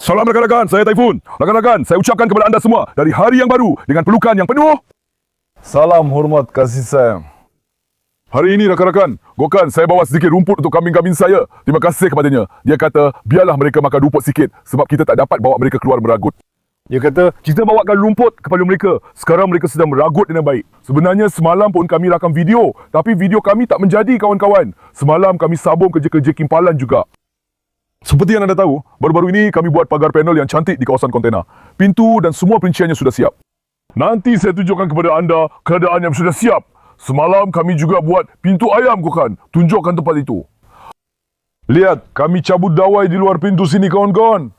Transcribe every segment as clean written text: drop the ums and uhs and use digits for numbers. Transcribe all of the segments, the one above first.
Salam rakan-rakan, saya Taifun. Rakan-rakan, saya ucapkan kepada anda semua dari hari yang baru dengan pelukan yang penuh. Salam hormat kasih sayang. Hari ini rakan-rakan, Gokan saya bawa sedikit rumput untuk kambing-kambing saya. Terima kasih kepadanya. Dia kata, biarlah mereka makan rumput sikit sebab kita tak dapat bawa mereka keluar meragut. Dia kata, kita bawakan rumput kepada mereka. Sekarang mereka sedang meragut dengan baik. Sebenarnya semalam pun kami rakam video, tapi video kami tak menjadi kawan-kawan. Semalam kami sambung kerja-kerja kimpalan juga. Seperti yang anda tahu, baru-baru ini kami buat pagar panel yang cantik di kawasan kontena. Pintu dan semua perinciannya sudah siap. Nanti saya tunjukkan kepada anda keadaan yang sudah siap. Semalam kami juga buat pintu ayam, Gokan. Tunjukkan tempat itu. Lihat, kami cabut dawai di luar pintu sini, kawan-kawan.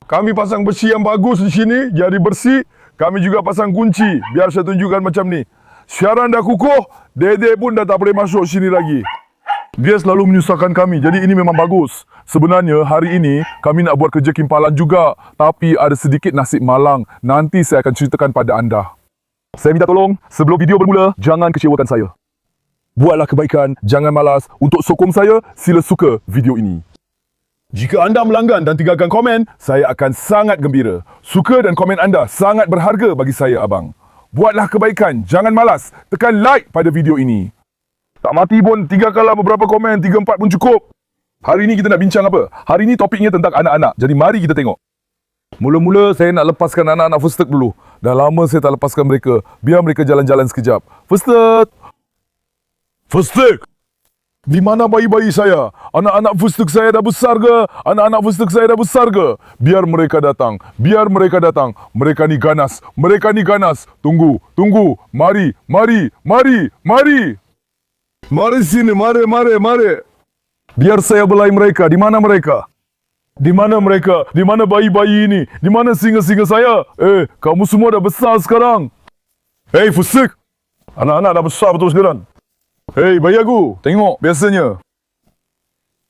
Kami pasang besi yang bagus di sini, jadi bersih. Kami juga pasang kunci, biar saya tunjukkan macam ni. Siaran dah kukuh, Dede pun dah tak boleh masuk sini lagi. Dia selalu menyusahkan kami, jadi ini memang bagus. Sebenarnya hari ini kami nak buat kerja kimpalan juga, tapi ada sedikit nasib malang. Nanti saya akan ceritakan pada anda. Saya minta tolong, sebelum video bermula, jangan kecewakan saya. Buatlah kebaikan, jangan malas. Untuk sokong saya, sila suka video ini. Jika anda melanggan dan tinggalkan komen, saya akan sangat gembira. Suka dan komen anda sangat berharga bagi saya, abang. Buatlah kebaikan, jangan malas. Tekan like pada video ini. Tak mati pun, tinggalkanlah beberapa komen, 3-4 pun cukup. Hari ini kita nak bincang apa? Hari ini topiknya tentang anak-anak. Jadi mari kita tengok. Mula-mula saya nak lepaskan anak-anak Fustek dulu. Dah lama saya tak lepaskan mereka. Biar mereka jalan-jalan sekejap. Fustek! Fustek! Di mana bayi-bayi saya? Anak-anak Fustek saya dah besar ke? Anak-anak Fustek saya dah besar ke? Biar mereka datang. Biar mereka datang. Mereka ni ganas. Mereka ni ganas. Tunggu. Tunggu. Mari. Mari. Mari. Mari. Mari sini. Mari. Mari. Mari. Biar saya belai mereka. Di mana mereka? Di mana mereka? Di mana bayi-bayi ini? Di mana singa-singa saya? Kamu semua dah besar sekarang. Hei, Fustek. Anak-anak dah besar betul sekarang. Hei, bayi aku. Tengok, biasanya.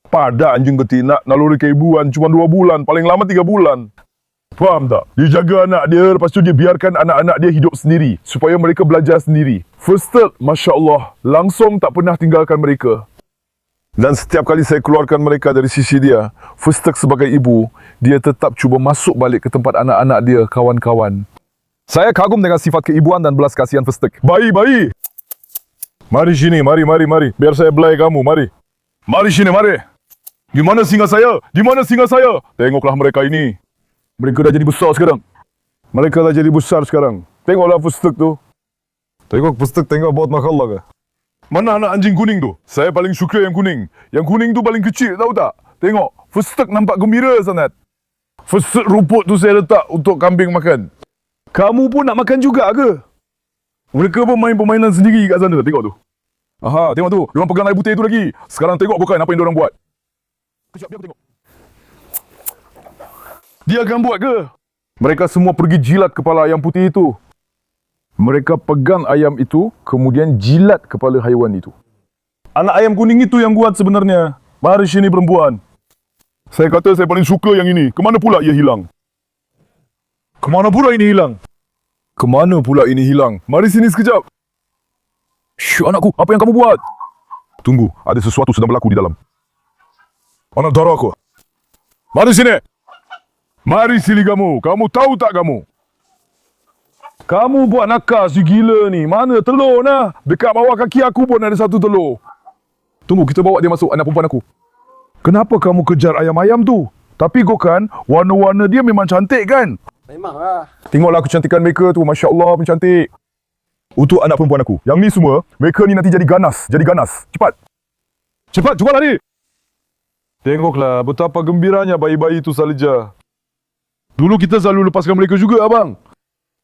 Pada anjing betina, naluri keibuan cuma 2 bulan. Paling lama 3 bulan. Faham tak? Dia jaga anak dia, lepas tu dia biarkan anak-anak dia hidup sendiri. Supaya mereka belajar sendiri. Fustek, Masya Allah, langsung tak pernah tinggalkan mereka. Dan setiap kali saya keluarkan mereka dari sisi dia, Fustek sebagai ibu, dia tetap cuba masuk balik ke tempat anak-anak dia, kawan-kawan. Saya kagum dengan sifat keibuan dan belas kasihan Fustek. Bayi! Mari sini, mari. Biar saya belai kamu, mari. Mari sini, mari. Di mana singa saya? Di mana singa saya? Tengoklah mereka ini. Mereka dah jadi besar sekarang. Mereka dah jadi besar sekarang. Tengoklah Fustek tu. Tengok Fustek, tengok baut makallah ke? Mana anak anjing kuning tu? Saya paling suka yang kuning. Yang kuning tu paling kecil, tahu tak? Tengok, Fustek nampak gembira sangat. Fustek rumput tu saya letak untuk kambing makan. Kamu pun nak makan juga ke? Mereka pun main permainan sendiri kat sana, tengok tu. Aha, tengok tu. Diorang pegang air putih tu lagi. Sekarang tengok bukan apa yang diorang buat. Kejap, biar aku tengok. Dia akan buat ke? Mereka semua pergi jilat kepala ayam putih itu. Mereka pegang ayam itu, kemudian jilat kepala haiwan itu. Anak ayam kuning itu yang buat sebenarnya. Mari sini perempuan. Saya kata saya paling suka yang ini. Kemana pula ia hilang? Kemana pula ini hilang? Kemana pula ini hilang? Mari sini sekejap. Syuk anakku, apa yang kamu buat? Tunggu, ada sesuatu sedang berlaku di dalam. Anak dara aku. Mari sini. Mari sini kamu. Kamu tahu tak kamu? Kamu buat nakal si gila ni. Mana telur nah? Dekat bawah kaki aku pun ada satu telur. Tunggu, kita bawa dia masuk, anak perempuan aku. Kenapa kamu kejar ayam-ayam tu? Tapi Gokan, warna-warna dia memang cantik kan? Memanglah. Tengoklah kecantikan mereka tu. Masya Allah, pun cantik. Untuk anak perempuan aku. Yang ni semua, mereka ni nanti jadi ganas. Jadi ganas. Cepat. Cepat, cuba lari. Tengoklah betapa gembiranya bayi-bayi itu Salija. Dulu kita selalu lepaskan mereka juga, abang.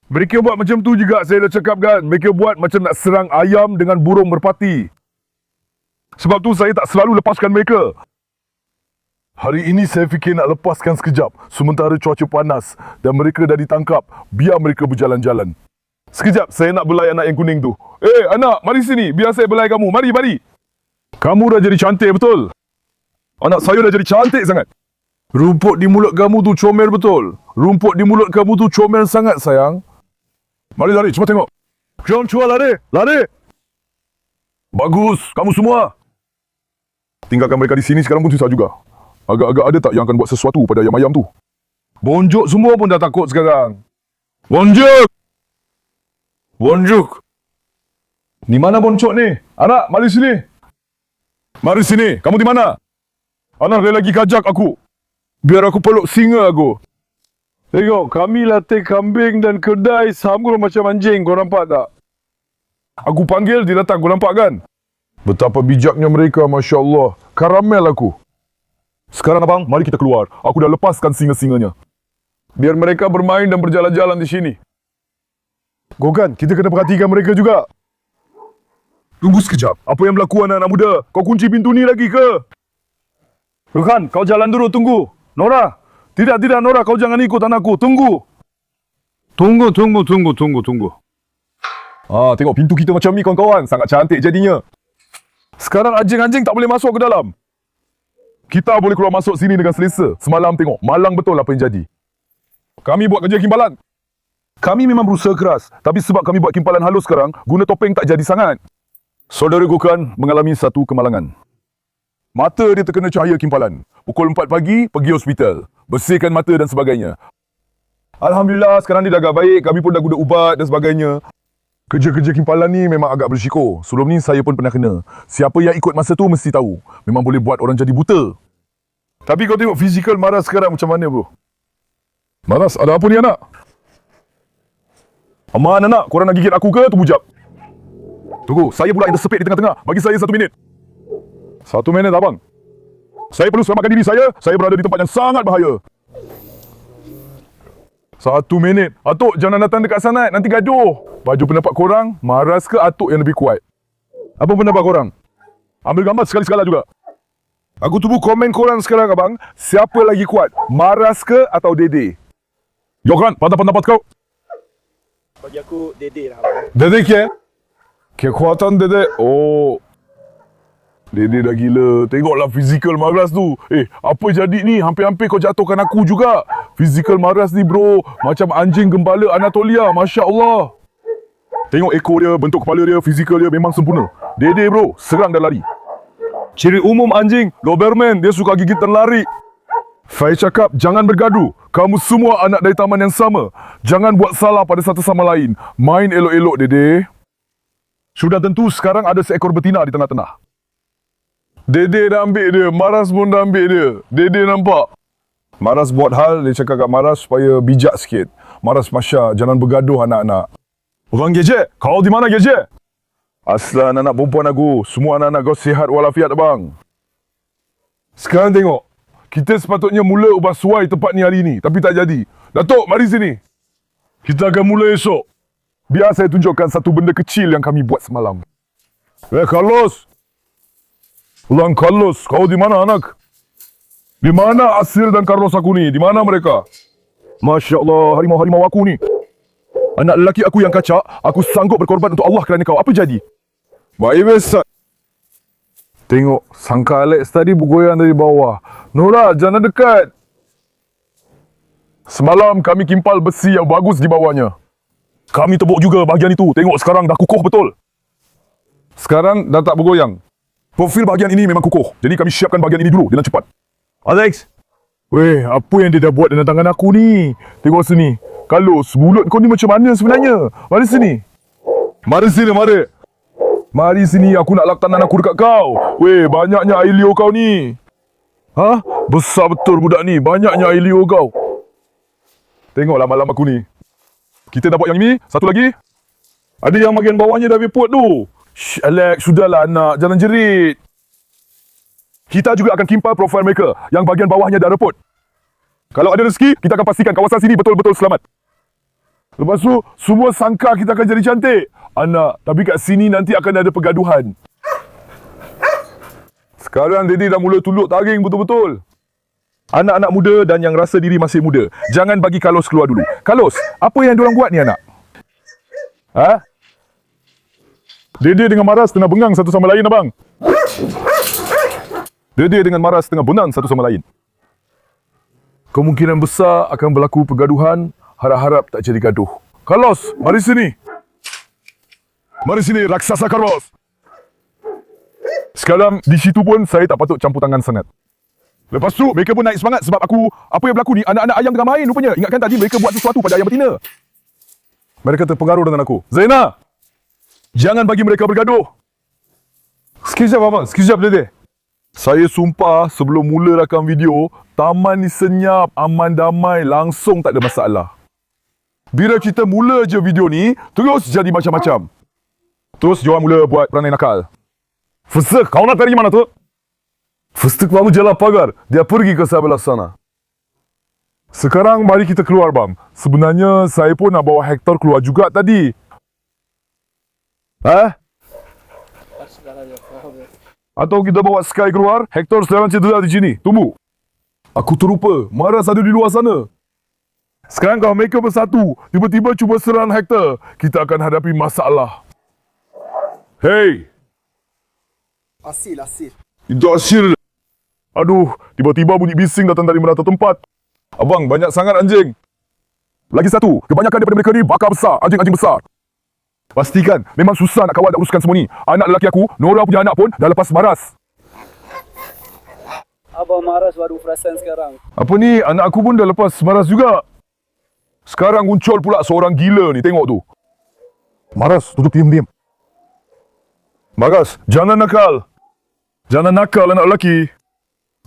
Mereka buat macam tu juga, saya dah cakap kan. Mereka buat macam nak serang ayam dengan burung merpati. Sebab tu saya tak selalu lepaskan mereka. Hari ini saya fikir nak lepaskan sekejap. Sementara cuaca panas dan mereka dah ditangkap. Biar mereka berjalan-jalan. Sekejap, saya nak belai anak yang kuning tu. Anak, mari sini. Biar saya belai kamu. Mari. Kamu dah jadi cantik betul. Anak saya dah jadi cantik sangat. Rumput di mulut kamu tu comel betul. Rumput di mulut kamu tu comel sangat, sayang. Mari lari, cepat tengok. Jom, cuba lari. Bagus, kamu semua. Tinggalkan mereka di sini sekarang pun susah juga. Agak-agak ada tak yang akan buat sesuatu pada ayam-ayam tu? Bonjuk semua pun dah takut sekarang. Bonjuk! Bonjuk! Di mana Bonjuk ni? Anak, mari sini. Mari sini. Kamu di mana? Anak dia lagi kajak aku. Biar aku peluk singa aku. Tengok, kami latih kambing dan kedai sama macam anjing. Kau nampak tak? Aku panggil, dia datang. Kau nampak kan? Betapa bijaknya mereka, Masya Allah. Karamel aku. Sekarang abang, mari kita keluar. Aku dah lepaskan singa-singanya. Biar mereka bermain dan berjalan-jalan di sini. Gogan, kita kena perhatikan mereka juga. Tunggu sekejap. Apa yang berlaku anak-anak muda? Kau kunci pintu ni lagi ke? Gogan, kau jalan dulu, tunggu. Nora. Tidak, Nora. Kau jangan ikut anakku. Tunggu. Tunggu. Tengok pintu kita macam ni, kawan-kawan. Sangat cantik jadinya. Sekarang anjing-anjing tak boleh masuk ke dalam. Kita boleh keluar masuk sini dengan selesa. Semalam tengok, malang betul apa yang jadi. Kami buat kerja kimpalan. Kami memang berusaha keras. Tapi sebab kami buat kimpalan halus sekarang, guna topeng tak jadi sangat. Saudara Gokan mengalami satu kemalangan. Mata dia terkena cahaya kimpalan. Pukul 4 pagi, pergi hospital. Bersihkan mata dan sebagainya. Alhamdulillah, sekarang dia dah agak baik. Kami pun dah guna ubat dan sebagainya. Kerja-kerja kimpalan ni memang agak berisiko. Sebelum ni saya pun pernah kena. Siapa yang ikut masa tu mesti tahu. Memang boleh buat orang jadi buta. Tapi kau tengok fizikal Maras sekarang macam mana, bro? Maras, ada apa ni anak? Aman anak, korang nak gigit aku ke? Tunggu jap. Tunggu, saya pula yang tersepit di tengah-tengah. Bagi saya 1 minit. 1 minit abang. Saya perlu selamatkan diri saya. Saya berada di tempat yang sangat bahaya. 1 minit. Atuk, jangan datang dekat sana. Nanti gaduh. Baju pendapat korang, Maras ke Atuk yang lebih kuat? Apa pendapat korang? Ambil gambar sekali-sekala juga. Aku tunggu komen korang sekarang, abang. Siapa lagi kuat? Maras ke atau Dede? Yokan, pendapat kau? Bagi aku, Dede lah, abang. Dede ke? Kekuatan Dede. Oh. Dede dah gila. Tengoklah fizikal Maras tu. Apa jadi ni? Hampir-hampir kau jatuhkan aku juga. Fizikal Maras ni, bro. Macam anjing gembala Anatolia. Masya Allah. Tengok ekor dia, bentuk kepala dia, fizikal dia memang sempurna. Dede, bro. Serang dan lari. Ciri umum anjing, Doberman. Dia suka gigit dan lari. Saya cakap, jangan bergaduh. Kamu semua anak dari taman yang sama. Jangan buat salah pada satu sama lain. Main elok-elok, Dede. Sudah tentu sekarang ada seekor betina di tengah-tengah. Dede dah ambil dia. Maras pun dah ambil dia. Dede nampak. Maras buat hal, dia cakap kat Maras supaya bijak sikit. Maras, Masya, jangan bergaduh anak-anak. Orang Gejek, kau di mana Gejek? Aslan anak perempuan aku. Semua anak-anak kau sihat walafiat, bang. Sekarang tengok. Kita sepatutnya mula ubah suai tempat ni hari ni. Tapi tak jadi. Datuk, mari sini. Kita akan mula esok. Biar saya tunjukkan satu benda kecil yang kami buat semalam. Carlos. Ulang Carlos, kau di mana anak? Di mana Asil dan Carlos aku ni? Di mana mereka? Masya Allah, harimau-harimau aku ni. Anak lelaki aku yang kacak, aku sanggup berkorban untuk Allah kerana kau. Apa jadi? Baik, besar. Tengok, sangka Alex tadi bergoyang dari bawah. Nora, jangan dekat. Semalam kami kimpal besi yang bagus di bawahnya. Kami tepuk juga bahagian itu. Tengok, sekarang dah kukuh betul. Sekarang dah tak bergoyang. Profil bahagian ini memang kukuh. Jadi kami siapkan bahagian ini dulu dengan cepat. Alex. Weh, apa yang dia dah buat dengan tangan aku ni? Tengok sini. Carlos, mulut kau ni macam mana sebenarnya? Mari sini. Mari sini, mari. Mari sini, aku nak lap tangan aku dekat kau. Weh, banyaknya air liur kau ni. Ha? Besar betul budak ni. Banyaknya air liur kau. Tengoklah malam aku ni. Kita dah buat yang ini. Satu lagi. Ada yang bahagian bawahnya dah repot tu. Shh, Alex, sudahlah anak. Jangan jerit. Kita juga akan kimpal profil mereka yang bahagian bawahnya dah repot. Kalau ada rezeki, kita akan pastikan kawasan sini betul-betul selamat. Lepas tu, semua sangka kita akan jadi cantik. Anak, tapi kat sini nanti akan ada pergaduhan. Sekarang Dede dah mula tuluk taring betul-betul. Anak-anak muda dan yang rasa diri masih muda, jangan bagi Carlos keluar dulu. Carlos, apa yang diorang buat ni anak? Ha? Dede dengan Maras tengah bengang satu sama lain, abang. Dede dengan Maras tengah bengang satu sama lain. Kemungkinan besar akan berlaku pergaduhan. Harap-harap tak jadi gaduh. Carlos, mari sini. Mari sini, raksasa Carlos. Sekarang, di situ pun saya tak patut campur tangan sangat. Lepas tu mereka pun naik semangat sebab apa yang berlaku ni, anak-anak ayam tengah main rupanya. Ingatkan tadi mereka buat sesuatu pada ayam betina. Mereka terpengaruh dengan aku. Zaina, jangan bagi mereka bergaduh. Sekejap abang, sekejap Dede. Saya sumpah sebelum mula rakam video, taman ni senyap, aman damai, langsung tak ada masalah. Bila kita mula je video ni, terus jadi macam-macam. Terus diorang mula buat perangai nakal. Fusuk, kau nak pergi mana tu? Fustuk baru jalan pagar, dia pergi ke sebelah sana. Sekarang mari kita keluar bang. Sebenarnya saya pun nak bawa Hector keluar juga tadi. Atau kita bawa Sky keluar, Hector sedang cedera di sini. Tunggu. Aku terlupa, Maras ada di luar sana. Sekarang kalau mereka bersatu, tiba-tiba cuba serang Hector, kita akan hadapi masalah. Hey! Asil. Itu Asil. Aduh, tiba-tiba bunyi bising datang dari merata tempat. Abang, banyak sangat anjing. Lagi satu, kebanyakan daripada mereka ni bakal besar, anjing-anjing besar. Pastikan, memang susah nak kawal dan uruskan semua ni. Anak lelaki aku, Nora punya anak pun dah lepas Maras. Abang Maras baru perasan sekarang. Apa ni, anak aku pun dah lepas Maras juga. Sekarang muncul pula seorang gila ni, tengok tu. Maras, duduk diam-diam. Maras, jangan nakal. Jangan nakal anak lelaki.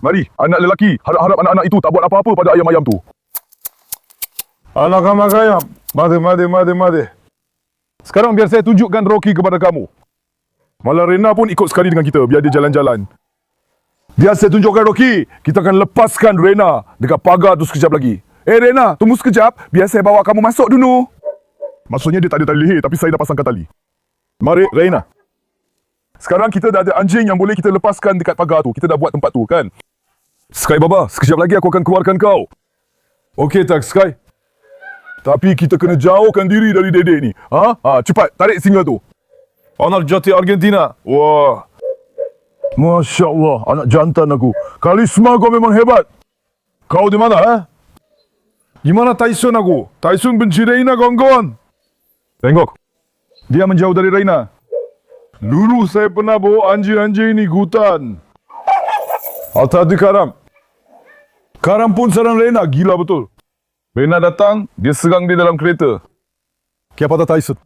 Mari, anak lelaki, harap-harap anak-anak itu tak buat apa-apa pada ayam-ayam tu. Anak ayam, mari. Sekarang biar saya tunjukkan Rocky kepada kamu. Malah Rena pun ikut sekali dengan kita, biar dia jalan-jalan. Biar saya tunjukkan Rocky, kita akan lepaskan Rena dekat pagar tu sekejap lagi. Rena, tunggu sekejap, biar saya bawa kamu masuk dulu. Maksudnya dia tak ada tali leher, tapi saya dah pasangkan tali. Mari, Rena. Sekarang kita dah ada anjing yang boleh kita lepaskan dekat pagar tu. Kita dah buat tempat tu, kan? Sky Baba, sekejap lagi aku akan keluarkan kau. Okey tak, Sky? Tapi kita kena jauhkan diri dari Dede ni. Cepat, tarik singa tu. Anak jati Argentina. Wah. Masya Allah, anak jantan aku. Karisma kau memang hebat. Kau di mana, Gimana Tyson aku? Tyson benci Reina, kawan-kawan. Tengok. Dia menjauh dari Reina. Dulu saya pernah bawa anjing-anjing ni ke hutan. Hati-hati Karam. Karam pun serang Reina. Gila betul. Reina datang, dia serang dia dalam kereta. Apa kata Tyson?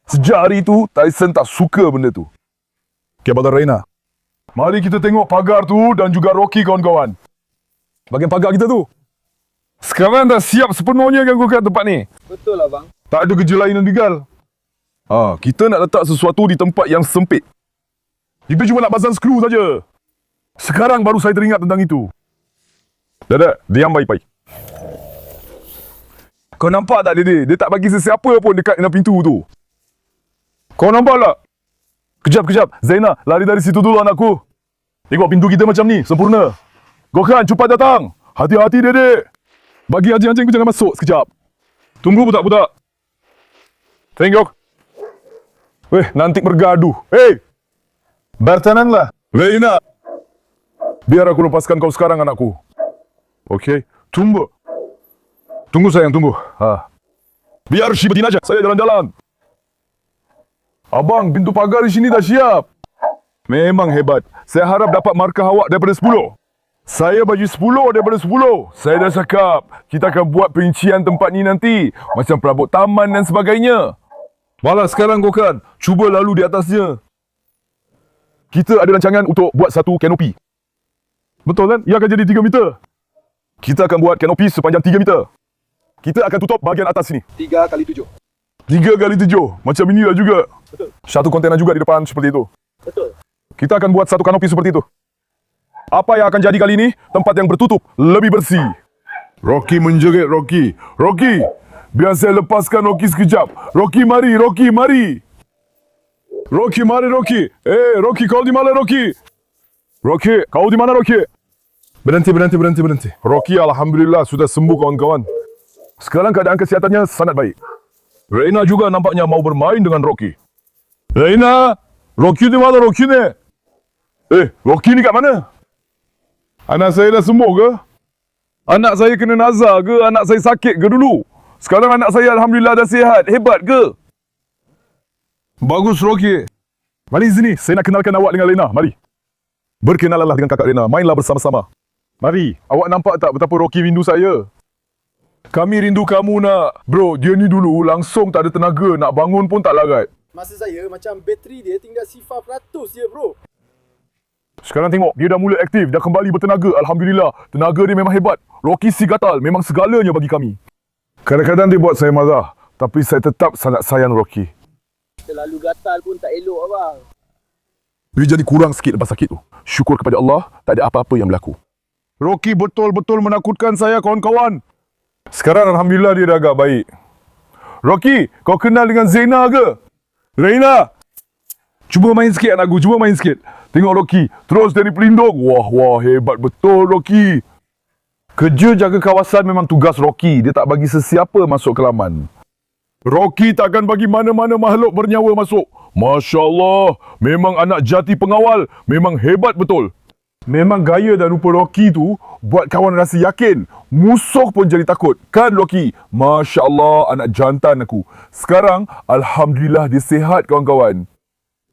Sejak hari itu, Tyson tak suka benda tu. Apa kata Reina? Mari kita tengok pagar tu dan juga Rocky, kawan-kawan. Bagian pagar kita tu. Sekarang dah siap sepenuhnya ganggukan tempat ni. Betul lah bang. Tak ada kerja lain dan tinggal. Kita nak letak sesuatu di tempat yang sempit. Kita cuma nak pasang skru saja. Sekarang baru saya teringat tentang itu. Dada, diam baik-baik. Kau nampak tak Dede? Dia tak bagi sesiapa pun dekat dalam pintu tu. Kau nampak tak? Kejap. Zaina, lari dari situ dulu anakku. Tengok pintu kita macam ni, sempurna. Gokan, cepat datang. Hati-hati Dede. Bagi anjing-anjing jangan masuk sekejap. Tunggu budak-budak. Tengok. Nanti bergaduh. Bertenanglah. Reina. Biar aku lepaskan kau sekarang anakku. Okey. Tunggu sayang, tunggu. Biar si betina aja. Saya jalan-jalan. Abang, pintu pagar di sini dah siap. Memang hebat. Saya harap dapat markah awak daripada 10. Saya bagi 10 daripada 10. Saya dah cakap, kita akan buat perincian tempat ni nanti. Macam perabot taman dan sebagainya. Malah sekarang kau kan, cuba lalu di atasnya. Kita ada rancangan untuk buat satu kanopi. Betul kan? Ia akan jadi 3 meter. Kita akan buat kanopi sepanjang 3 meter. Kita akan tutup bahagian atas sini. 3 kali 7. 3 kali 7. Macam inilah juga. Betul. Satu kontena juga di depan seperti itu. Betul. Kita akan buat satu kanopi seperti itu. Apa yang akan jadi kali ini? Tempat yang bertutup, lebih bersih. Rocky menjerit Rocky. Rocky, biar saya lepaskan Rocky sekejap. Rocky mari. Rocky, mari Rocky. Rocky, kau di mana Rocky? Rocky, kau di mana Rocky? Berhenti. Rocky, alhamdulillah sudah sembuh kawan-kawan. Sekarang keadaan kesihatannya sangat baik. Reina juga nampaknya mau bermain dengan Rocky. Reina, Rocky di mana Rocky ni? Rocky ni kat mana? Anak saya dah sembuh ke? Anak saya kena nazar ke? Anak saya sakit ke dulu? Sekarang anak saya alhamdulillah dah sihat. Hebat ke? Bagus Rocky. Mari sini, saya nak kenalkan awak dengan Lena. Mari. Berkenalanlah dengan kakak Lena. Mainlah bersama-sama. Mari, awak nampak tak betapa Rocky rindu saya? Kami rindu kamu nak. Bro, dia ni dulu langsung tak ada tenaga, nak bangun pun tak larat. Masa saya macam bateri dia tinggal sifar 100 je bro. Sekarang tengok, dia dah mula aktif, dah kembali bertenaga. Alhamdulillah, tenaga dia memang hebat. Rocky si gatal, memang segalanya bagi kami. Kadang-kadang dia buat saya marah, tapi saya tetap sangat sayang Rocky. Terlalu gatal pun tak elok abang. Dia jadi kurang sikit lepas sakit tu. Syukur kepada Allah, tak ada apa-apa yang berlaku. Rocky betul-betul menakutkan saya, kawan-kawan. Sekarang Alhamdulillah dia dah agak baik. Rocky, kau kenal dengan Zaina ke? Reina! Cuba main sikit anakku, cuba main sikit. Tengok Rocky, terus dari pelindung. Wah, hebat betul Rocky. Kerja jaga kawasan memang tugas Rocky. Dia tak bagi sesiapa masuk ke laman. Rocky takkan bagi mana-mana makhluk bernyawa masuk. Masya Allah, memang anak jati pengawal. Memang hebat betul. Memang gaya dan rupa Rocky tu buat kawan rasa yakin. Musuh pun jadi takut. Kan Rocky? Masya Allah, anak jantan aku. Sekarang, Alhamdulillah dia sihat kawan-kawan.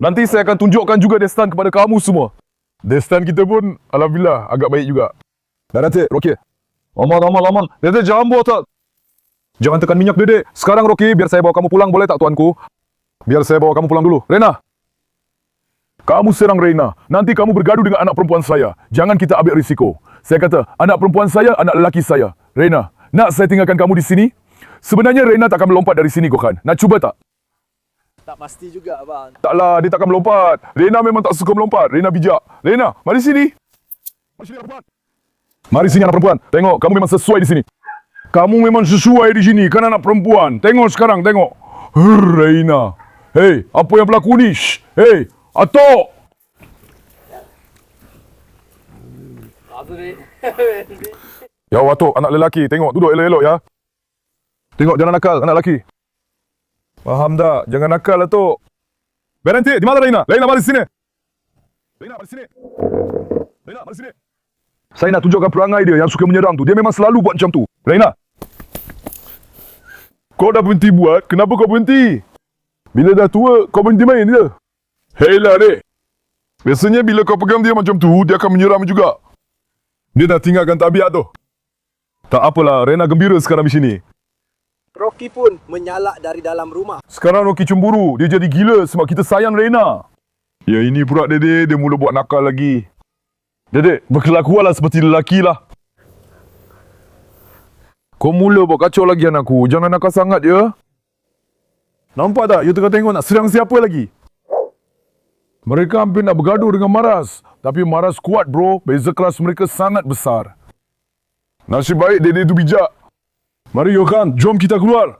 Nanti saya akan tunjukkan juga Destan kepada kamu semua. Destan kita pun, Alhamdulillah, agak baik juga. Dah nanti, Rocky. Aman. Dedek, jangan buat tak. Jangan tekan minyak, Dedek. Sekarang, Rocky, biar saya bawa kamu pulang, boleh tak, tuanku? Biar saya bawa kamu pulang dulu. Reina. Kamu serang Reina. Nanti kamu bergaduh dengan anak perempuan saya. Jangan kita ambil risiko. Saya kata, anak perempuan saya, anak lelaki saya. Reina, nak saya tinggalkan kamu di sini? Sebenarnya Reina tak akan melompat dari sini, Gokan. Nak cuba tak? Tak pasti juga abang. Taklah, dia takkan melompat. Reina memang tak suka melompat. Reina bijak. Reina, mari sini. Mari sini, anak perempuan. Mari sini, anak perempuan. Tengok, kamu memang sesuai di sini. Kamu memang sesuai di sini, kan anak perempuan. Tengok sekarang, tengok. Reina. Hei, apa yang berlaku ni? Shh. Hei, Atok. Ya, Atok, anak lelaki. Tengok, duduk elok-elok ya. Tengok, jangan nakal, anak lelaki. Faham tak? Jangan nakal lah, Tok. Berhenti, di mana Reina? Reina, mari sini. Reina, mari sini. Reina, mari sini. Saya nak tunjukkan perangai dia yang suka menyerang tu. Dia memang selalu buat macam tu. Reina. Kau dah berhenti buat, kenapa kau berhenti? Bila dah tua, kau berhenti main je. Hei lah, dek. Biasanya bila kau pegang dia macam tu, dia akan menyerang juga. Dia dah tinggalkan tabiat tu. Tak apalah, Reina gembira sekarang di sini. Rocky pun menyalak dari dalam rumah. Sekarang Rocky cemburu. Dia jadi gila sebab kita sayang Reina. Ya ini pula Dede, dia mula buat nakal lagi. Dede, berkelakuanlah seperti lelaki lah. Kau mula buat kacau lagi anakku. Jangan nakal sangat ya. Nampak tak? You tengah tengok nak serang siapa lagi? Mereka hampir nak bergaduh dengan Maras. Tapi Maras kuat bro. Beza kelas mereka sangat besar. Nasib baik Dede tu bijak. Mari Yohan, jom kita keluar.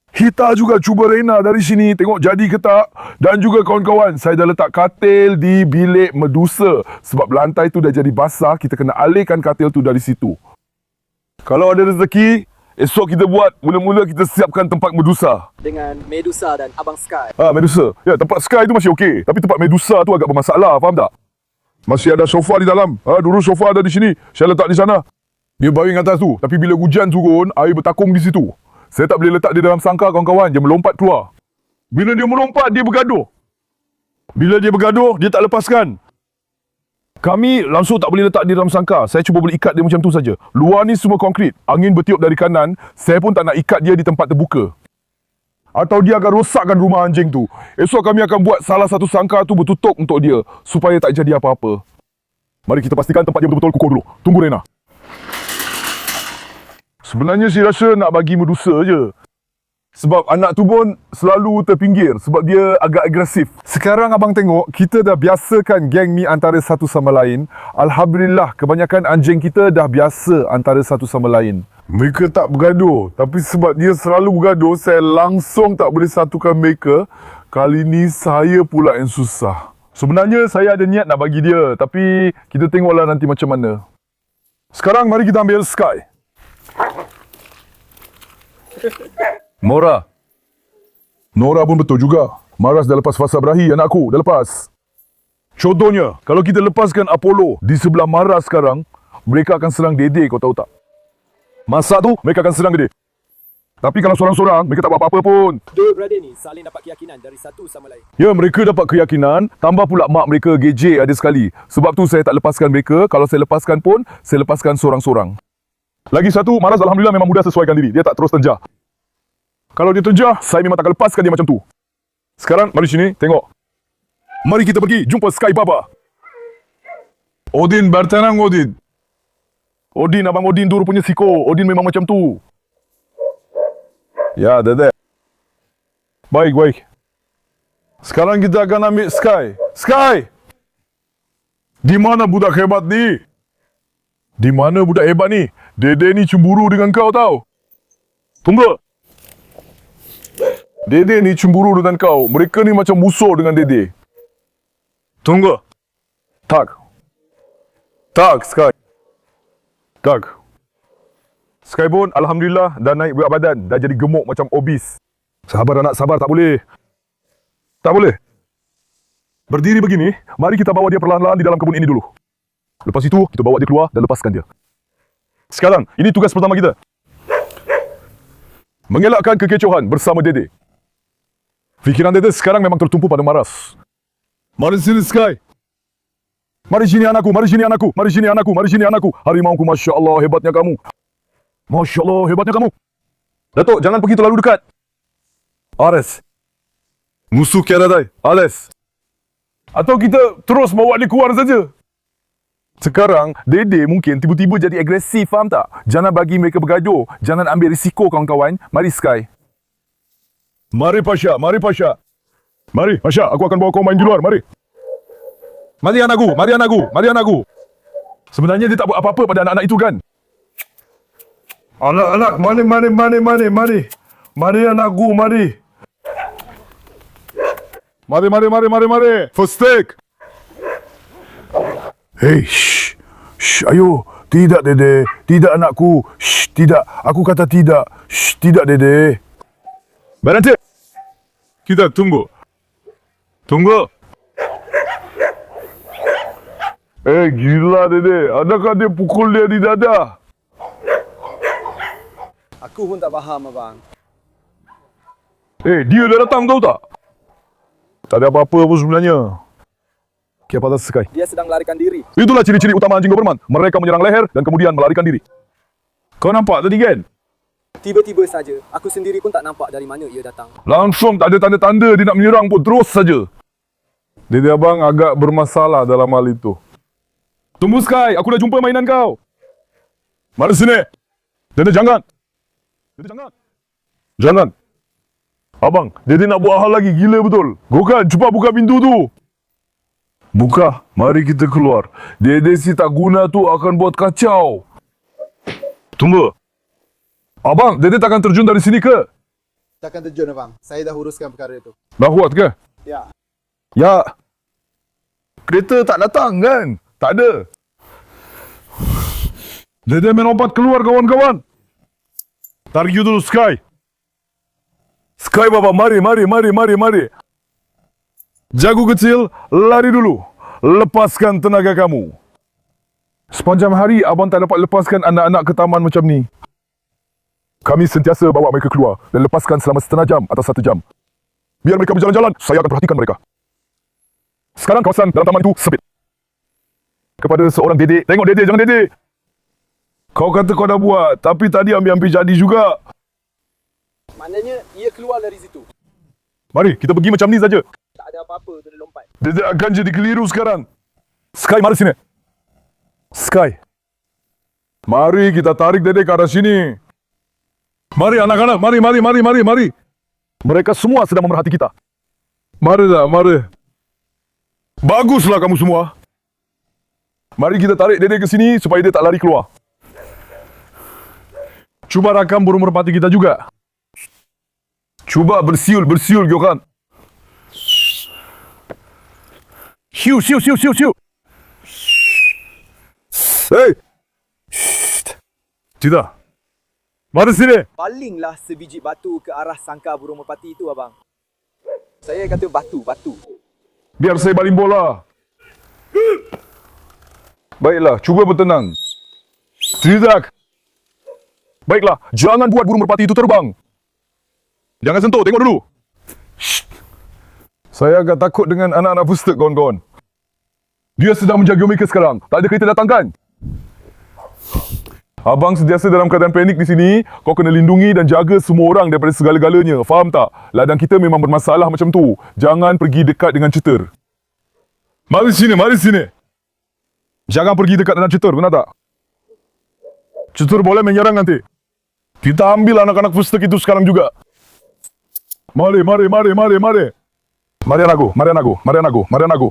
Kita juga cuba Reina dari sini. Tengok jadi ke tak. Dan juga kawan-kawan, saya dah letak katil di bilik Medusa. Sebab lantai tu dah jadi basah, kita kena alihkan katil tu dari situ. Kalau ada rezeki, esok kita buat. Mula-mula kita siapkan tempat Medusa. Dengan Medusa dan Abang Sky. Medusa. Ya, tempat Sky tu masih okey. Tapi tempat Medusa tu agak bermasalah, faham tak? Masih ada sofa di dalam. Dulu sofa ada di sini. Saya letak di sana. Dia baring atas tu. Tapi bila hujan turun, air bertakung di situ. Saya tak boleh letak dia dalam sangkar kawan-kawan. Dia melompat keluar. Bila dia melompat, dia bergaduh. Bila dia bergaduh, dia tak lepaskan. Kami langsung tak boleh letak dia dalam sangkar. Saya cuba boleh ikat dia macam tu saja. Luar ni semua konkrit. Angin bertiup dari kanan. Saya pun tak nak ikat dia di tempat terbuka. Atau dia akan rosakkan rumah anjing tu. Esok kami akan buat salah satu sangkar tu bertutup untuk dia. Supaya tak jadi apa-apa. Mari kita pastikan tempat dia betul-betul kukuh dulu. Tunggu Reina. Sebenarnya saya rasa nak bagi Medusa je. Sebab anak tu pun selalu terpinggir. Sebab dia agak agresif. Sekarang abang tengok, kita dah biasakan geng ni antara satu sama lain. Alhamdulillah, kebanyakan anjing kita dah biasa antara satu sama lain. Mereka tak bergaduh. Tapi sebab dia selalu bergaduh, saya langsung tak boleh satukan mereka. Kali ni saya pula yang susah. Sebenarnya saya ada niat nak bagi dia. Tapi kita tengoklah nanti macam mana. Sekarang mari kita ambil Sky. Nora pun betul juga. Maras dah lepas fasa berahi, anakku. Dah lepas. Contohnya, kalau kita lepaskan Apollo di sebelah Maras sekarang, mereka akan serang Dede, kau tahu tak? Masa tu, mereka akan serang Dede. Tapi kalau seorang-seorang, mereka tak buat apa-apa pun. Dua brother ni saling dapat keyakinan dari satu sama lain. Ya, mereka dapat keyakinan, tambah pula mak mereka gejek ada sekali. Sebab tu saya tak lepaskan mereka. Kalau saya lepaskan pun, saya lepaskan seorang-seorang. Lagi satu, Maraz Alhamdulillah memang mudah sesuaikan diri. Dia tak terus tenjah. Kalau dia tenjah, saya memang takkan lepaskan dia macam tu. Sekarang, mari sini, tengok. Mari kita pergi jumpa Sky Baba. Odin bertenang, Odin. Odin, Abang Odin tu rupanya siko. Odin memang macam tu. Ya, Dede. Baik, baik. Sekarang kita akan ambil Sky. Sky! Di mana budak hebat ni? Di mana budak hebat ni? Dede ni cemburu dengan kau tau. Tunggu. Dede ni cemburu dengan kau. Mereka ni macam musuh dengan Dede. Tunggu. Tak. Tak, Sky. Tak. Sky pun Alhamdulillah dah naik berat badan. Dah jadi gemuk macam obes. Sabar anak, sabar. Tak boleh. Tak boleh. Berdiri begini, mari kita bawa dia perlahan-lahan di dalam kebun ini dulu. Lepas itu, kita bawa dia keluar dan lepaskan dia. Sekarang, ini tugas pertama kita. Mengelakkan kekecohan bersama Dede. Fikiran Dede sekarang memang tertumpu pada Maraz. Mari sini, Sky. Mari sini anakku, mari sini anakku, mari sini anakku, mari sini anakku. Harimauku, Masya Allah, hebatnya kamu. Masya Allah, hebatnya kamu. Datuk, jangan pergi terlalu dekat. Ares. Musuh Kiaradai. Ales. Atau kita terus bawa dia keluar saja. Sekarang, Dede mungkin tiba-tiba jadi agresif, faham tak? Jangan bagi mereka bergaduh. Jangan ambil risiko, kawan-kawan. Mari, Sky. Mari, Pasha. Mari, Pasha. Mari, Pasha. Aku akan bawa kau main di luar. Mari. Mari, anakku. Mari, anakku. Mari, anakku. Sebenarnya dia tak buat apa-apa pada anak-anak itu, kan? Anak-anak, mari. Mari, anakku, mari. Mari. First take. Hei, shh, ayo. Tidak, Dede. Tidak, anakku. Shh, tidak. Aku kata tidak. Shh, tidak, Dede. Berhenti. Kita tunggu. Gila, Dede. Adakah dia pukul dia di dada? Aku pun tak faham, abang. Dia dah datang, tahu tak? Tak ada apa-apa pun sebenarnya. Apa dah Sky? Dia sedang melarikan diri. Itulah ciri-ciri utama anjing Doberman. Mereka menyerang leher dan kemudian melarikan diri. Kau nampak tadi, kan? Tiba-tiba saja, aku sendiri pun tak nampak dari mana ia datang. Langsung tak ada tanda-tanda dia nak menyerang pun. Terus saja. Dede abang agak bermasalah dalam hal itu. Tunggu, Sky. Aku dah jumpa mainan kau. Mari sini. Dede jangan. Jangan. Abang, Dede nak buat hal lagi. Gila betul. Gokan, cepat buka pintu tu. Buka. Mari kita keluar. Dede si tak guna tu akan buat kacau. Tunggu. Abang, Dede takkan terjun dari sini ke? Takkan terjun, abang. Saya dah uruskan perkara itu. Dah kuat ke? Ya. Ya. Kereta tak datang, kan? Tak ada. Dede melompat keluar, kawan-kawan. Tarik you dulu, Sky. Sky, Baba, mari. Jago kecil, lari dulu. Lepaskan tenaga kamu. Sepanjang hari, abang tak dapat lepaskan anak-anak ke taman macam ni. Kami sentiasa bawa mereka keluar dan lepaskan selama setengah jam atau 1 jam. Biar mereka berjalan-jalan, saya akan perhatikan mereka. Sekarang kawasan dalam taman itu sempit. Kepada seorang Dede, tengok Dede, jangan Dede. Kau kata kau dah buat, tapi tadi hampir-hampir jadi juga. Maknanya, ia keluar dari situ. Mari, kita pergi macam ni saja. Tak ada apa-apa untuk dia lompat. Dede akan jadi keliru sekarang. Sky, mari sini. Sky. Mari kita tarik Dede ke arah sini. Mari anak-anak, mari. Mereka semua sedang memerhati kita. Mari. Baguslah kamu semua. Mari kita tarik Dede ke sini supaya dia tak lari keluar. Cuba rakam burung merpati kita juga. Cuba bersiul, Gyokan. Siu. Hei. Tidak. Mari sini. Palinglah sebiji batu ke arah sangkar burung merpati itu, abang. Saya kata batu. Biar saya baling bola. Baiklah, cuba bertenang. Tidak. Baiklah, jangan buat burung merpati itu terbang. Jangan sentuh, tengok dulu. Shh. Saya agak takut dengan anak-anak Fustek, kawan-kawan. Dia sedang menjaga mereka sekarang. Tak ada kereta datang kan? Abang sentiasa dalam keadaan panik di sini. Kau kena lindungi dan jaga semua orang daripada segala-galanya. Faham tak? Ladang kita memang bermasalah macam tu. Jangan pergi dekat dengan ceter. Mari sini, mari sini. Jangan pergi dekat dengan ceter, benar tak? Ceter boleh menyerang nanti. Kita ambil anak-anak Fustek itu sekarang juga. Mari, mari, mari, mari, mari. Mari anakku, mari anakku, mari anakku, mari anakku.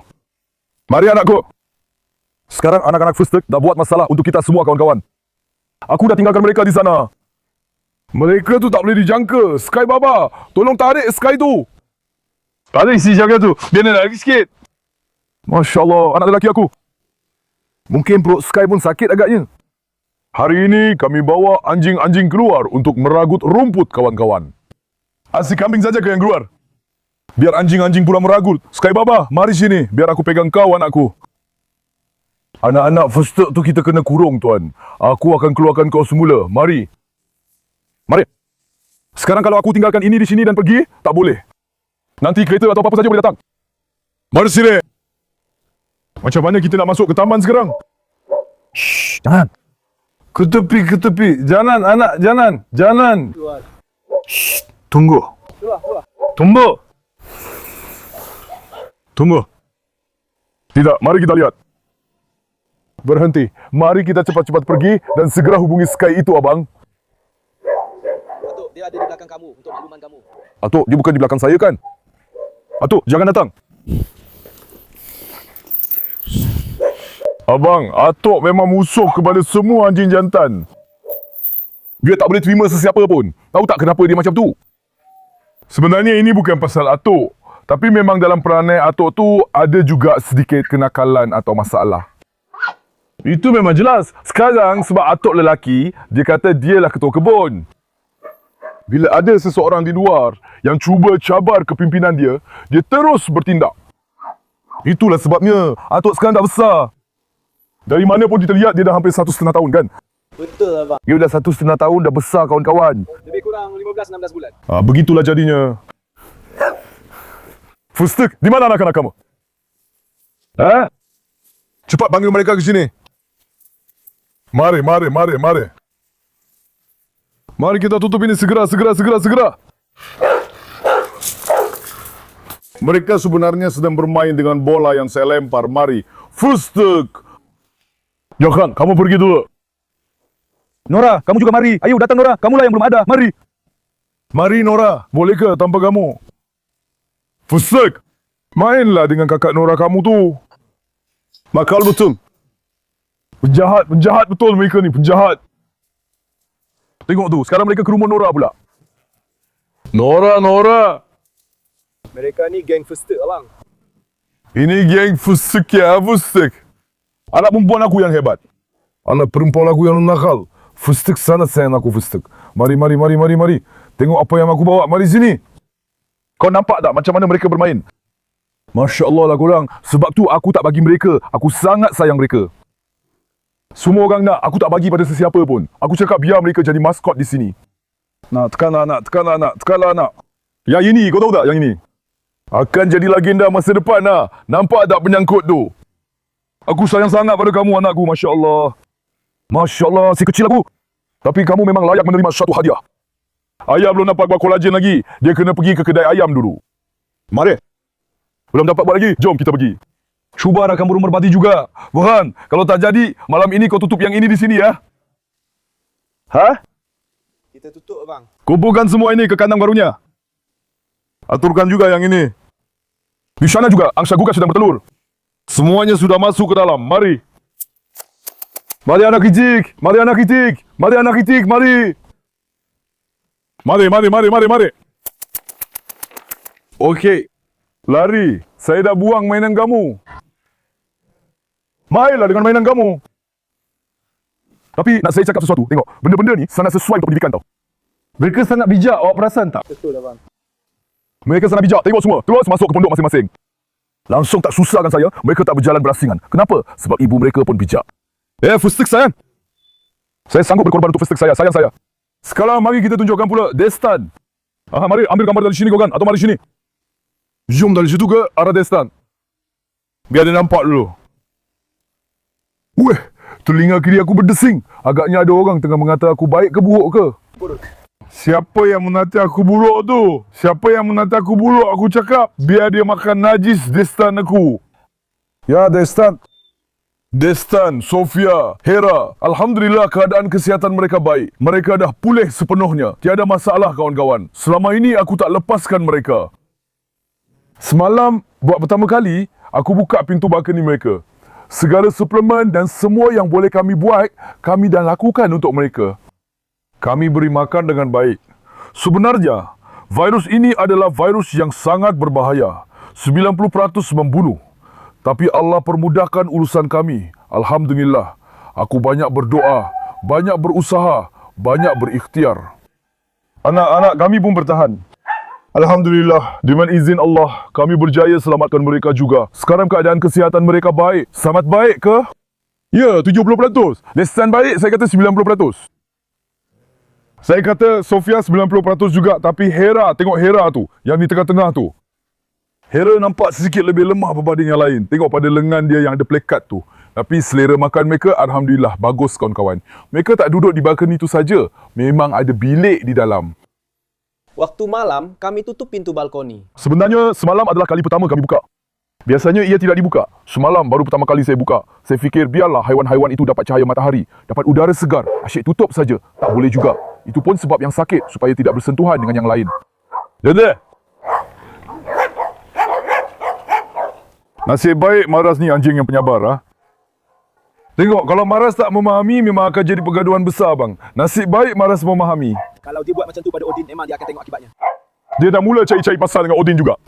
Mari anakku. Sekarang anak-anak Fustek dah buat masalah untuk kita semua, kawan-kawan. Aku dah tinggalkan mereka di sana. Mereka tu tak boleh dijangka. Sky Baba, tolong tarik Sky tu. Tarik si jaga tu. Biar dia lagi sikit. Masya Allah, anak lelaki aku. Mungkin perut Sky pun sakit agaknya. Hari ini kami bawa anjing-anjing keluar untuk meragut rumput, kawan-kawan. Asyik kambing saja ke yang keluar? Biar anjing-anjing pula meragut. Sky Baba, mari sini. Biar aku pegang kau, anakku. Anak-anak Fustek tu kita kena kurung, tuan. Aku akan keluarkan kau semula. Mari. Mari. Sekarang kalau aku tinggalkan ini di sini dan pergi, tak boleh. Nanti kereta atau apa-apa saja boleh datang. Mari sini. Macam mana kita nak masuk ke taman sekarang? Shh, jangan. Ke tepi, ke tepi. Jangan, anak, jangan. Jangan. Shh, tunggu. Tunggu. Tunggu. Tidak, mari kita lihat. Berhenti. Mari kita cepat-cepat pergi dan segera hubungi Sky itu, abang. Atuk, dia ada di belakang kamu untuk makluman kamu. Atuk, dia bukan di belakang saya kan? Atuk, jangan datang. Abang, Atuk memang musuh kepada semua anjing jantan. Dia tak boleh terima sesiapa pun. Tahu tak kenapa dia macam tu? Sebenarnya ini bukan pasal Atuk. Tapi memang dalam perangai Atuk tu ada juga sedikit kenakalan atau masalah. Itu memang jelas. Sekarang sebab Atuk lelaki, dia kata dialah ketua kebun. Bila ada seseorang di luar yang cuba cabar kepimpinan dia, dia terus bertindak. Itulah sebabnya Atuk sekarang dah besar. Dari mana pun kita lihat dia dah hampir 1,5 tahun kan? Betul, abang. Dia dah 1,5 tahun dah besar, kawan-kawan. Lebih kurang 15-16 bulan. Begitulah jadinya. Fustek, di mana anak-anak kamu? Cepat panggil mereka ke sini. Mari, mari, mari, mari. Mari kita tutup ini segera, segera, segera, segera. Mereka sebenarnya sedang bermain dengan bola yang saya lempar. Mari. Fustek. Johan, kamu pergi dulu. Nora, kamu juga mari. Ayo datang Nora, kamulah yang belum ada. Mari. Mari Nora, boleh ke tanpa kamu? Fustek, mainlah dengan kakak Nora kamu tu. Makal betul. Penjahat, penjahat betul mereka ni, penjahat. Tengok tu, sekarang mereka ke rumah Nora pula. Nora, Nora. Mereka ni geng Fustek, abang. Ini geng Fustek ya, Fustek. Anak perempuan aku yang hebat. Anak perempuan aku yang nakal. Fustek sangat sayang aku, Fustek. Mari, mari, mari, mari, mari. Tengok apa yang aku bawa. Mari sini. Kau nampak tak macam mana mereka bermain? Masya Allah lah korang. Sebab tu aku tak bagi mereka. Aku sangat sayang mereka. Semua orang nak. Aku tak bagi pada sesiapa pun. Aku cakap biar mereka jadi maskot di sini. Nah, tekanlah anak, tekanlah anak, tekanlah anak. Yang ini, kau tahu tak yang ini? Akan jadi legenda masa depan lah. Nampak tak penyangkut tu? Aku sayang sangat pada kamu, anakku. Masya Allah. Masya Allah, si kecil aku. Tapi kamu memang layak menerima satu hadiah. Ayah belum dapat buat kolagen lagi. Dia kena pergi ke kedai ayam dulu. Mari. Belum dapat buat lagi. Jom kita pergi. Cuba rakam burung merpati juga. Bukan, kalau tak jadi, malam ini kau tutup yang ini di sini ya. Kita tutup, abang. Kumpulkan semua ini ke kandang barunya. Aturkan juga yang ini. Di sana juga, angsa gugak sedang bertelur. Semuanya sudah masuk ke dalam. Mari. Mari anak kicik. Mari anak kicik. Mari anak kicik. Mari. Mari, mari, mari, mari, mari. Okey. Lari. Saya dah buang mainan kamu. Mainlah dengan mainan kamu. Tapi nak saya cakap sesuatu. Tengok. Benda-benda ni sangat sesuai untuk pendidikan tau. Mereka sangat bijak. Awak perasan tak? Betul, abang. Mereka sangat bijak. Tengok semua. Terus masuk ke pondok masing-masing. Langsung tak susahkan saya. Mereka tak berjalan berasingan. Kenapa? Sebab ibu mereka pun bijak. Fustek sayang. Saya sanggup berkorban untuk Fustek saya. Sayang saya. Sekarang mari kita tunjukkan pula Destan. Mari ambil gambar dari sini Gogan, atau mari sini. Jom dari situ ke arah Destan. Biar dia nampak dulu. Weh, telinga kiri aku berdesing. Agaknya ada orang tengah mengata aku baik ke buruk ke? Siapa yang menata aku buruk tu? Siapa yang menata aku buruk? Aku cakap, biar dia makan najis Destan aku. Ya, Destan. Destan, Sofia, Hera. Alhamdulillah keadaan kesihatan mereka baik. Mereka dah pulih sepenuhnya. Tiada masalah kawan-kawan. Selama ini aku tak lepaskan mereka. Semalam, buat pertama kali, aku buka pintu balkoni mereka. Segala suplemen dan semua yang boleh kami buat, kami dah lakukan untuk mereka. Kami beri makan dengan baik. Sebenarnya, virus ini adalah virus yang sangat berbahaya. 90% membunuh. Tapi Allah permudahkan urusan kami. Alhamdulillah. Aku banyak berdoa, banyak berusaha, banyak berikhtiar. Anak-anak kami pun bertahan. Alhamdulillah, dengan izin Allah, kami berjaya selamatkan mereka juga. Sekarang keadaan kesihatan mereka baik. Sangat baik ke? Ya, 70%. Destan baik, saya kata 90%. Saya kata Sofia 90% juga, tapi Hera, tengok Hera tu, yang di tengah-tengah tu. Hera nampak sedikit lebih lemah berbanding yang lain. Tengok pada lengan dia yang ada plekat tu. Tapi selera makan mereka, Alhamdulillah, bagus kawan-kawan. Mereka tak duduk di balkoni tu saja. Memang ada bilik di dalam. Waktu malam, kami tutup pintu balkoni. Sebenarnya, semalam adalah kali pertama kami buka. Biasanya ia tidak dibuka. Semalam baru pertama kali saya buka. Saya fikir biarlah haiwan-haiwan itu dapat cahaya matahari, dapat udara segar. Asyik tutup saja. Tak boleh juga. Itu pun sebab yang sakit, supaya tidak bersentuhan dengan yang lain. Dede! Nasib baik Maras ni anjing yang penyabar, ha? Tengok, kalau Maras tak memahami, memang akan jadi pergaduhan besar, bang. Nasib baik Maras memahami. Kalau dia buat macam tu pada Odin, memang dia akan tengok akibatnya. Dia dah mula cari-cari pasal dengan Odin juga.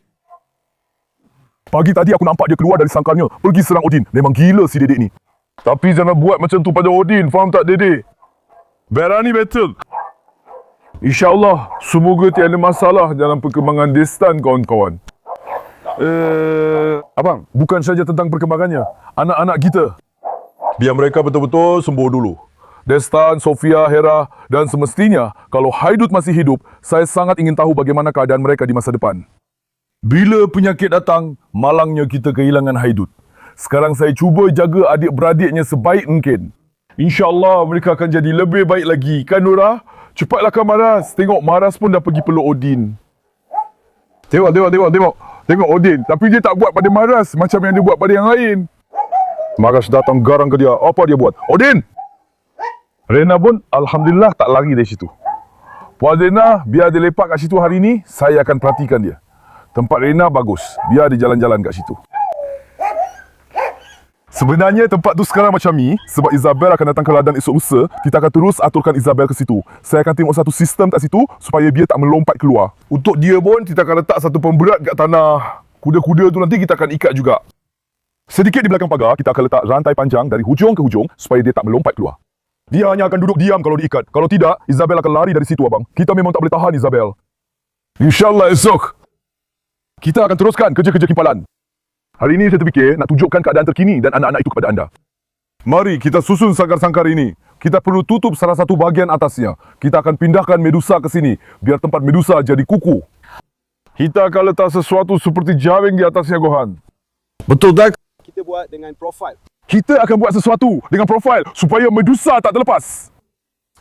Pagi tadi aku nampak dia keluar dari sangkarnya, pergi serang Odin. Memang gila si Dedek ni. Tapi jangan buat macam tu pada Odin, faham tak Dedek? Berani battle. InsyaAllah, semoga tiada masalah dalam perkembangan Destan, kawan-kawan. Abang, bukan saja tentang perkembangannya. Anak-anak kita. Biar mereka betul-betul sembuh dulu. Destan, Sofia, Hera dan semestinya kalau Haidut masih hidup, saya sangat ingin tahu bagaimana keadaan mereka di masa depan. Bila penyakit datang, malangnya kita kehilangan Haidut. Sekarang saya cuba jaga adik-beradiknya sebaik mungkin. InsyaAllah mereka akan jadi lebih baik lagi. Kan Nora? Cepatlah kan Maras. Tengok Maras pun dah pergi peluk Odin. Tengok Odin. Tapi dia tak buat pada Maras macam yang dia buat pada yang lain. Maras datang garang ke dia. Apa dia buat? Odin! Rena pun Alhamdulillah tak lari dari situ. Puan Rena, biar dia lepak kat situ hari ni, saya akan perhatikan dia. Tempat Rena bagus. Biar dia jalan-jalan kat situ. Sebenarnya tempat tu sekarang macam ni, sebab Isabel akan datang ke ladang esok lusa, kita akan terus aturkan Isabel ke situ. Saya akan tengok satu sistem kat situ, supaya dia tak melompat keluar. Untuk dia pun, kita akan letak satu pemberat kat tanah. Kuda-kuda tu nanti kita akan ikat juga. Sedikit di belakang pagar, kita akan letak rantai panjang dari hujung ke hujung, supaya dia tak melompat keluar. Dia hanya akan duduk diam kalau diikat. Kalau tidak, Isabel akan lari dari situ, abang. Kita memang tak boleh tahan Isabel. InsyaAllah esok, kita akan teruskan kerja-kerja kimpalan. Hari ini saya terfikir nak tunjukkan keadaan terkini dan anak-anak itu kepada anda. Mari kita susun sangkar-sangkar ini. Kita perlu tutup salah satu bahagian atasnya. Kita akan pindahkan Medusa ke sini, biar tempat Medusa jadi kuku. Kita akan letak sesuatu seperti jaring di atasnya, Gohan. Betul tak? Kita buat dengan profil. Kita akan buat sesuatu dengan profil supaya Medusa tak terlepas.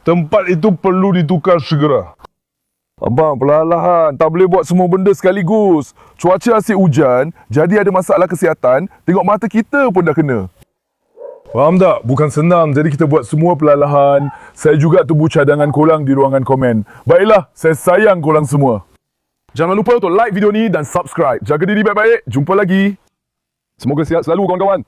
Tempat itu perlu ditukar segera. Abang, perlahan-lahan. Tak boleh buat semua benda sekaligus. Cuaca asyik hujan, jadi ada masalah kesihatan. Tengok mata kita pun dah kena. Faham tak? Bukan senang. Jadi kita buat semua perlahan-lahan. Saya juga tunggu cadangan korang di ruangan komen. Baiklah, saya sayang korang semua. Jangan lupa untuk like video ni dan subscribe. Jaga diri baik-baik. Jumpa lagi. Semoga sihat selalu kawan-kawan.